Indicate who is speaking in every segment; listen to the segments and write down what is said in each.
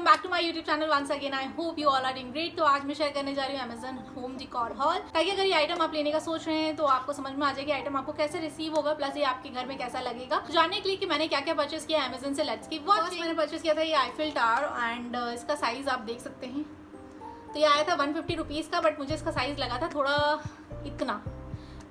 Speaker 1: Back to my YouTube channel once again. I hope you all are doing great. तो आज मैं share करने जा रही हूँ अमेजन होम डिकोर हॉल, ताकि अगर ये आइटम आप लेने का सोच रहे हैं तो आपको समझ में आ जाए कि आइटम आपको कैसे रिसीव होगा, प्लस ये आपके घर में कैसा लगेगा। तो जानने के लिए कि मैंने क्या क्या परचेस किया अमेजन से, लेट्स कीप वॉचिंग। मैंने परचेस किया था ये आईफिल टावर एंड इसका साइज आप देख सकते हैं। तो ये आया था 150 रुपीज़ का, बट मुझे इसका साइज लगा था थोड़ा इतना,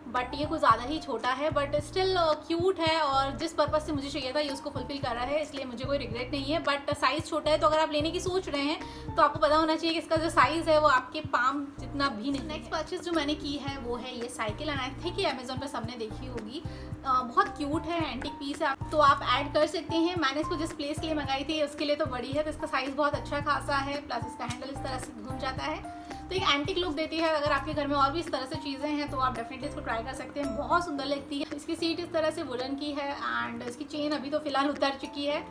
Speaker 1: बट ये कुछ ज़्यादा ही छोटा है, बट स्टिल क्यूट है और जिस पर्पज से मुझे चाहिए था ये उसको फुलफिल कर रहा है, इसलिए मुझे कोई रिग्रेट नहीं है। बट साइज़ छोटा है, तो अगर आप लेने की सोच रहे हैं तो आपको पता होना चाहिए कि इसका जो साइज़ है वो आपके पाम जितना भी नहीं। नेक्स्ट परचेज जो मैंने की है वो है ये साइकिल, एंड आई थिंक ये अमेजोन पर सबने देखी होगी। बहुत क्यूट है, एंटीक पीस है, तो आप ऐड कर सकते हैं। मैंने इसको जिस प्लेस के लिए मंगाई थी उसके लिए तो बड़ी है, तो इसका साइज़ बहुत अच्छा खासा है, प्लस इसका हैंडल इस तरह से घूम जाता है, तो एक एंटिक लुक देती है। अगर आपके घर में और भी इस तरह से चीज़ें हैं तो आप डेफिनेटली इसको ट्राई कर सकते हैं, बहुत सुंदर लगती है। इसकी सीट इस तरह से वुडन की है एंड इसकी चेन अभी तो फिलहाल उतर चुकी है।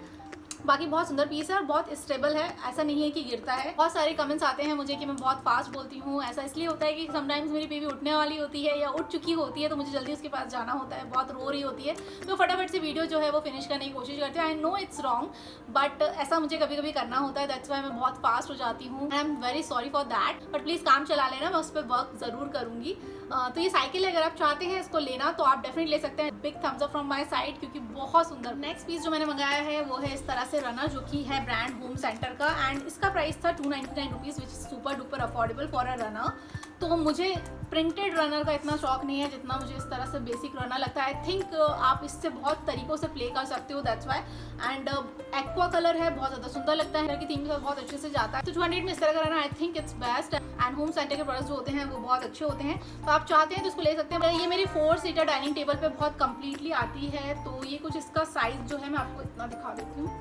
Speaker 1: बाकी बहुत सुंदर पीस है और बहुत स्टेबल है, ऐसा नहीं है कि गिरता है। बहुत सारे कमेंट्स आते हैं मुझे कि मैं बहुत फास्ट बोलती हूँ। ऐसा इसलिए होता है कि समटाइम्स मेरी बेबी उठने वाली होती है या उठ चुकी होती है, तो मुझे जल्दी उसके पास जाना होता है, बहुत रो रही होती है, तो फटाफट से वीडियो जो है वो फिनिश करने की कोशिश करती हूँ। I know it's wrong, but ऐसा मुझे कभी कभी करना होता है, दैट्स वाई मैं बहुत फास्ट हो जाती हूँ। I am very sorry for that, but please काम चला लेना, मैं उस पर वर्क ज़रूर करूँगी। तो ये साइकिल अगर आप चाहते हैं इसको लेना तो आप डेफिनेटली ले सकते हैं। Big thumbs up from my side, क्योंकि बहुत सुंदर। नेक्स्ट पीस जो मैंने मंगाया है वो है इस तरह से रनर, जो कि है ब्रांड होम सेंटर का, एंड इसका प्राइस था 299 rupees, which is super duper affordable for a runner. तो मुझे प्रिंटेड रनर का इतना शौक नहीं है जितना मुझे इस तरह से बेसिक रनर लगता है। आई थिंक आप इससे बहुत तरीक़ों से प्ले कर सकते हो, that's why. And aqua colour है, बहुत ज़्यादा सुंदर लगता है, की थीम के साथ बहुत अच्छे से जाता है। तो 200 में इस तरह का runner I think it's best. And home centre के प्रोडक्ट्स जो होते हैं वो बहुत अच्छे होते हैं, तो आप चाहते हैं तो इसको ले सकते हैं। ये मेरी 4 सीटर डाइनिंग टेबल पे बहुत कंप्लीटली आती है। तो ये कुछ इसका साइज़ जो है मैं आपको इतना दिखा देती हूँ,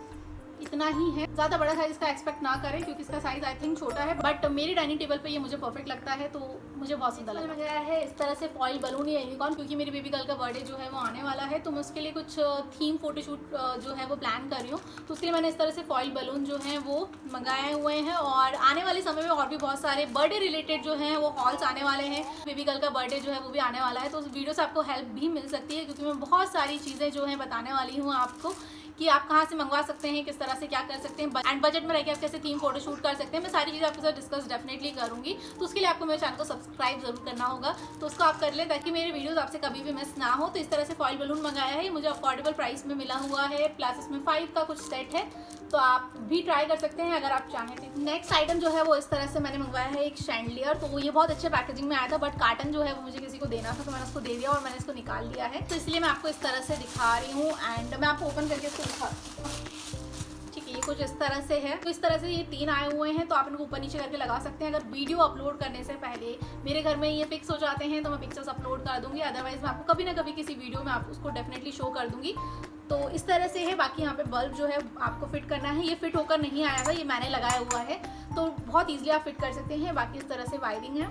Speaker 1: इतना ही है, ज़्यादा बड़ा साइज इसका एक्सपेक्ट ना करें क्योंकि इसका साइज आई थिंक छोटा है, बट मेरी डाइनिंग टेबल पे ये मुझे परफेक्ट लगता है, तो मुझे बहुत सुंदर लग गया है। इस तरह से फॉइल बलून या यूनिकॉर्न, क्योंकि मेरी बेबी गर्ल का बर्थडे जो है वो आने वाला है, तो मैं उसके लिए कुछ थीम फोटोशूट जो है वो प्लान कर रही हूँ, तो उसके लिए मैंने इस तरह से फॉइल बलून जो है वो मंगाए हुए हैं। और आने वाले समय में और भी बहुत सारे बर्थडे रिलेटेड जो हैं वो हॉल्स आने वाले हैं। बेबी गर्ल का बर्थडे जो है वो भी आने वाला है, तो उस वीडियो से आपको हेल्प भी मिल सकती है, क्योंकि मैं बहुत सारी चीज़ें जो है बताने वाली हूँ आपको कि आप कहाँ से मंगवा सकते हैं, किस तरह से क्या कर सकते हैं, एंड बजट में रह के आप कैसे थीम फोटो शूट कर सकते हैं। मैं सारी चीज़ें आपके साथ डिस्कस डेफिनेटली करूँगी, तो उसके लिए आपको मेरे चैनल को सब्सक्राइब जरूर करना होगा, तो उसको आप कर लें ताकि मेरे वीडियोस आपसे कभी भी मिस ना हो। तो इस तरह से फॉइल बलून मंगाया है, मुझे अफोर्डेबल प्राइस में मिला हुआ है, प्लस इसमें 5 का कुछ सेट है, तो आप भी ट्राई कर सकते हैं अगर आप चाहें तो। नेक्स्ट आइटम जो है वो इस तरह से मैंने मंगवाया है एक शैंडलियर, तो ये बहुत अच्छे पैकेजिंग में आया था, बट कार्टन जो है वो मुझे किसी को देना था, तो मैंने उसको दे दिया और मैंने इसको निकाल लिया है, तो इसलिए मैं आपको इस तरह से दिखा रही हूँ। एंड मैं आपको ओपन करके इसको दिखाती हूँ। ठीक है, ये कुछ इस तरह से है, तो इस तरह से ये 3 आए हुए हैं, तो आप इनको ऊपर नीचे करके लगा सकते हैं। अगर वीडियो अपलोड करने से पहले मेरे घर में ये फिक्स हो जाते हैं तो मैं पिक्चर्स अपलोड कर दूंगी, अदरवाइज मैं आपको कभी ना कभी किसी वीडियो में आप उसको डेफिनेटली शो कर दूंगी। तो इस तरह से है। बाकी यहाँ पे बल्ब जो है आपको फिट करना है, ये फिट होकर नहीं आया था, ये मैंने लगाया हुआ है, तो बहुत ईजिली आप फिट कर सकते हैं। बाकी इस तरह से वायरिंग है।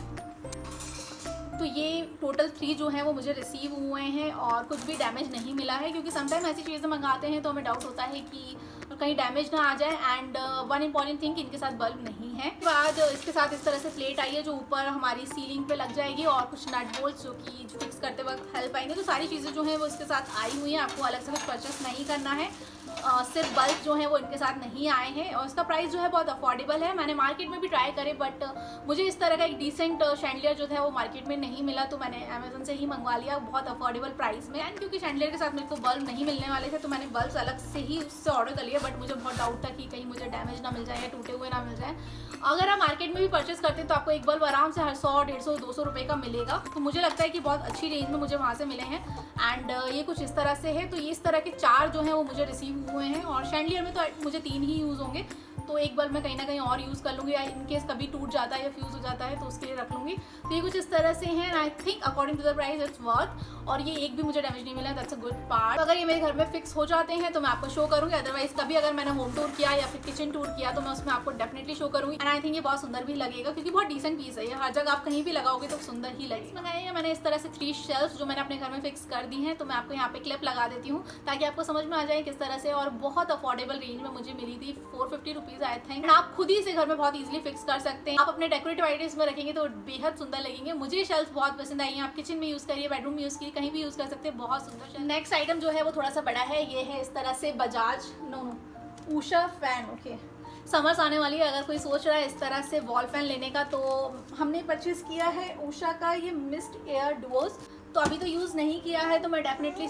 Speaker 1: तो ये टोटल 3 जो हैं वो मुझे रिसीव हुए हैं और कुछ भी डैमेज नहीं मिला है, क्योंकि समटाइम ऐसी चीज़ें मंगाते हैं तो हमें डाउट होता है कि कहीं डैमेज ना आ जाए। एंड वन इंपॉर्टेंट थिंग, इनके साथ बल्ब नहीं है। बाद इसके साथ इस तरह से प्लेट आई है जो ऊपर हमारी सीलिंग पे लग जाएगी, और कुछ नट बोल्ट्स जो कि फिक्स करते वक्त हेल्प आएंगे। तो सारी चीज़ें जो हैं वो इसके साथ आई हुई हैं, आपको अलग से कुछ परचेस नहीं करना है। सिर्फ बल्ब जो है वो इनके साथ नहीं आए हैं, और इसका प्राइस जो है बहुत अफोर्डेबल है। मैंने मार्केट में भी ट्राई करे, बट मुझे इस तरह का एक डिसेंट शैंडलियर जो था वो मार्केट में नहीं मिला, तो मैंने अमेजन से ही मंगवा लिया बहुत अफोर्डेबल प्राइस में। एंड क्योंकि शैंडलियर के साथ मेरे को बल्ब नहीं मिलने वाले थे, तो मैंने बल्ब अलग से ही उससे ऑर्डर कर लिया, बट मुझे बहुत डाउट था कि कहीं मुझे डैमेज ना मिल जाए या टूटे हुए ना मिल जाए। अगर आप मार्केट में भी परचेस करते हैं तो आपको एक बल्ब आराम से हर 100, 150, 200 रुपये का मिलेगा, तो मुझे लगता है कि बहुत अच्छी रेंज में मुझे वहाँ से मिले हैं। एंड ये कुछ इस तरह से है, तो ये इस तरह के 4 जो हैं वो मुझे रिसीव हुए हैं, और शैंडलियर में तो मुझे 3 ही यूज़ होंगे, तो एक बल्ब मैं कहीं ना कहीं और यूज़ कर लूँगी, या इनकेस कभी टूट जाता है या फ्यूज़ हो जाता है तो उसके लिए रख लूँगी। तो ये कुछ इस तरह से हैं, I think according to the price it's worth, और ये एक भी मुझे डैमेज नहीं मिला, दैट्स अ गुड पार्ट। तो अगर ये मेरे घर में फिक्स हो जाते हैं तो मैं आपको शो करूँगी, अदरवाइज कभी अगर मैंने होम टूर किया या फिर किचन टूर किया तो मैं उसमें आपको डेफिनेटली शो करूँगी। एंड आई थिंक ये बहुत सुंदर भी लगेगा, क्योंकि बहुत डिसेंट पीस है, ये हर जगह आप कहीं भी लगाओगे तो सुंदर ही लगेगा। मंगाया मैंने इस तरह से 3 शेल्फ जो मैंने अपने घर में फिक्स कर दी हैं, तो मैं आपको यहाँ पे क्लिप लगा देती हूँ ताकि आपको समझ में आ जाए किस तरह से, और बहुत अफोर्डेबल रेंज में मुझे मिली थी, 450 रुपीज़ आई थिंक। आप खुद ही से घर में बहुत इजीली फिक्स कर सकते हैं। आप अपने डेकोरेटिव आइटम्स में रखेंगे तो बेहद सुंदर लगेंगे। मुझे शेल्फ बहुत पसंद आई हैं, आप किचन में यूज़ करिए, बेडरूम में यूज़ करिए, कहीं भी यूज़ कर सकते हैं, बहुत सुंदर। नेक्स्ट आइटम जो है वो थोड़ा सा बड़ा है, ये है इस तरह से Bajaj Usha fan. Okay, summers आने वाली है, अगर कोई सोच रहा है इस तरह से वॉल फैन लेने का, तो हमने परचेज किया है उषा का ये मिस्ट एयर डुओस। तो अभी तो यूज़ नहीं किया है, तो मैं डेफिनेटली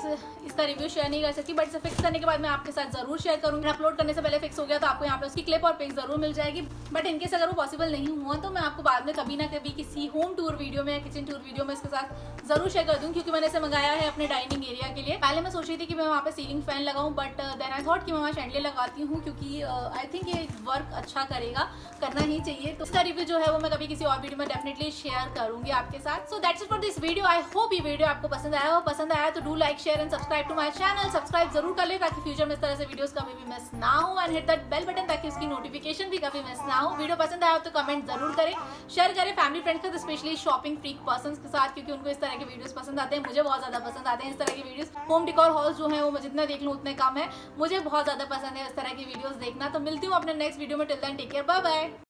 Speaker 1: इसका रिव्यू शेयर नहीं कर सकती, बट इसे फिक्स करने के बाद मैं आपके साथ जरूर शेयर करूँगी। अपलोड करने से पहले फिक्स हो गया तो आपको यहाँ पे उसकी क्लिप और पिक जरूर मिल जाएगी, बट इनकेस अगर वो पॉसिबल नहीं हुआ तो मैं आपको बाद में कभी ना कभी किसी होम टूर वीडियो में या किचन टूर वीडियो में इसके साथ जरूर शेयर कर दूँ, क्योंकि मैंने इसे मंगाया है अपने डाइनिंग एरिया के लिए। पहले मैं सोच रही थी कि मैं वहाँ पे सीलिंग फैन लगाऊँ, बट देन आई थॉट कि मैं वहाँ शैंडलियर लगाती हूँ, क्योंकि आई थिंक ये वर्क अच्छा करेगा, करना ही चाहिए। तो इसका रिव्यू जो है वो मैं कभी किसी और वीडियो में डेफिनेटली शेयर करूंगी आपके साथ। So that's it for this video. I hope ये वीडियो आपको पसंद आया हो। पसंद आया तो do like, share and subscribe to my channel. Subscribe जरूर कर ले ताकि फ्यूचर में इस तरह से वीडियोस कभी भी मिस ना हो, and hit that bell button ताकि उसकी नोटिफिकेशन भी कभी मिस ना हो। वीडियो पसंद आया हो तो कमेंट जरूर करें, शेयर करें फैमिली फ्रेंड्स के साथ, स्पेशली शॉपिंग फ्रीक पर्सन्स के साथ, क्योंकि उनको इस तरह के वीडियोस पसंद आते हैं। मुझे बहुत ज्यादा पसंद आते हैं इस तरह के वीडियोस। होम डेकोर हॉल्स जो है वो मैं जितना देख लूँ उतने कम है, मुझे बहुत ज्यादा पसंद है इस तरह की वीडियोस देखना। तो मिलती हूँ अपने नेक्स्ट वीडियो में, till then take care, bye bye.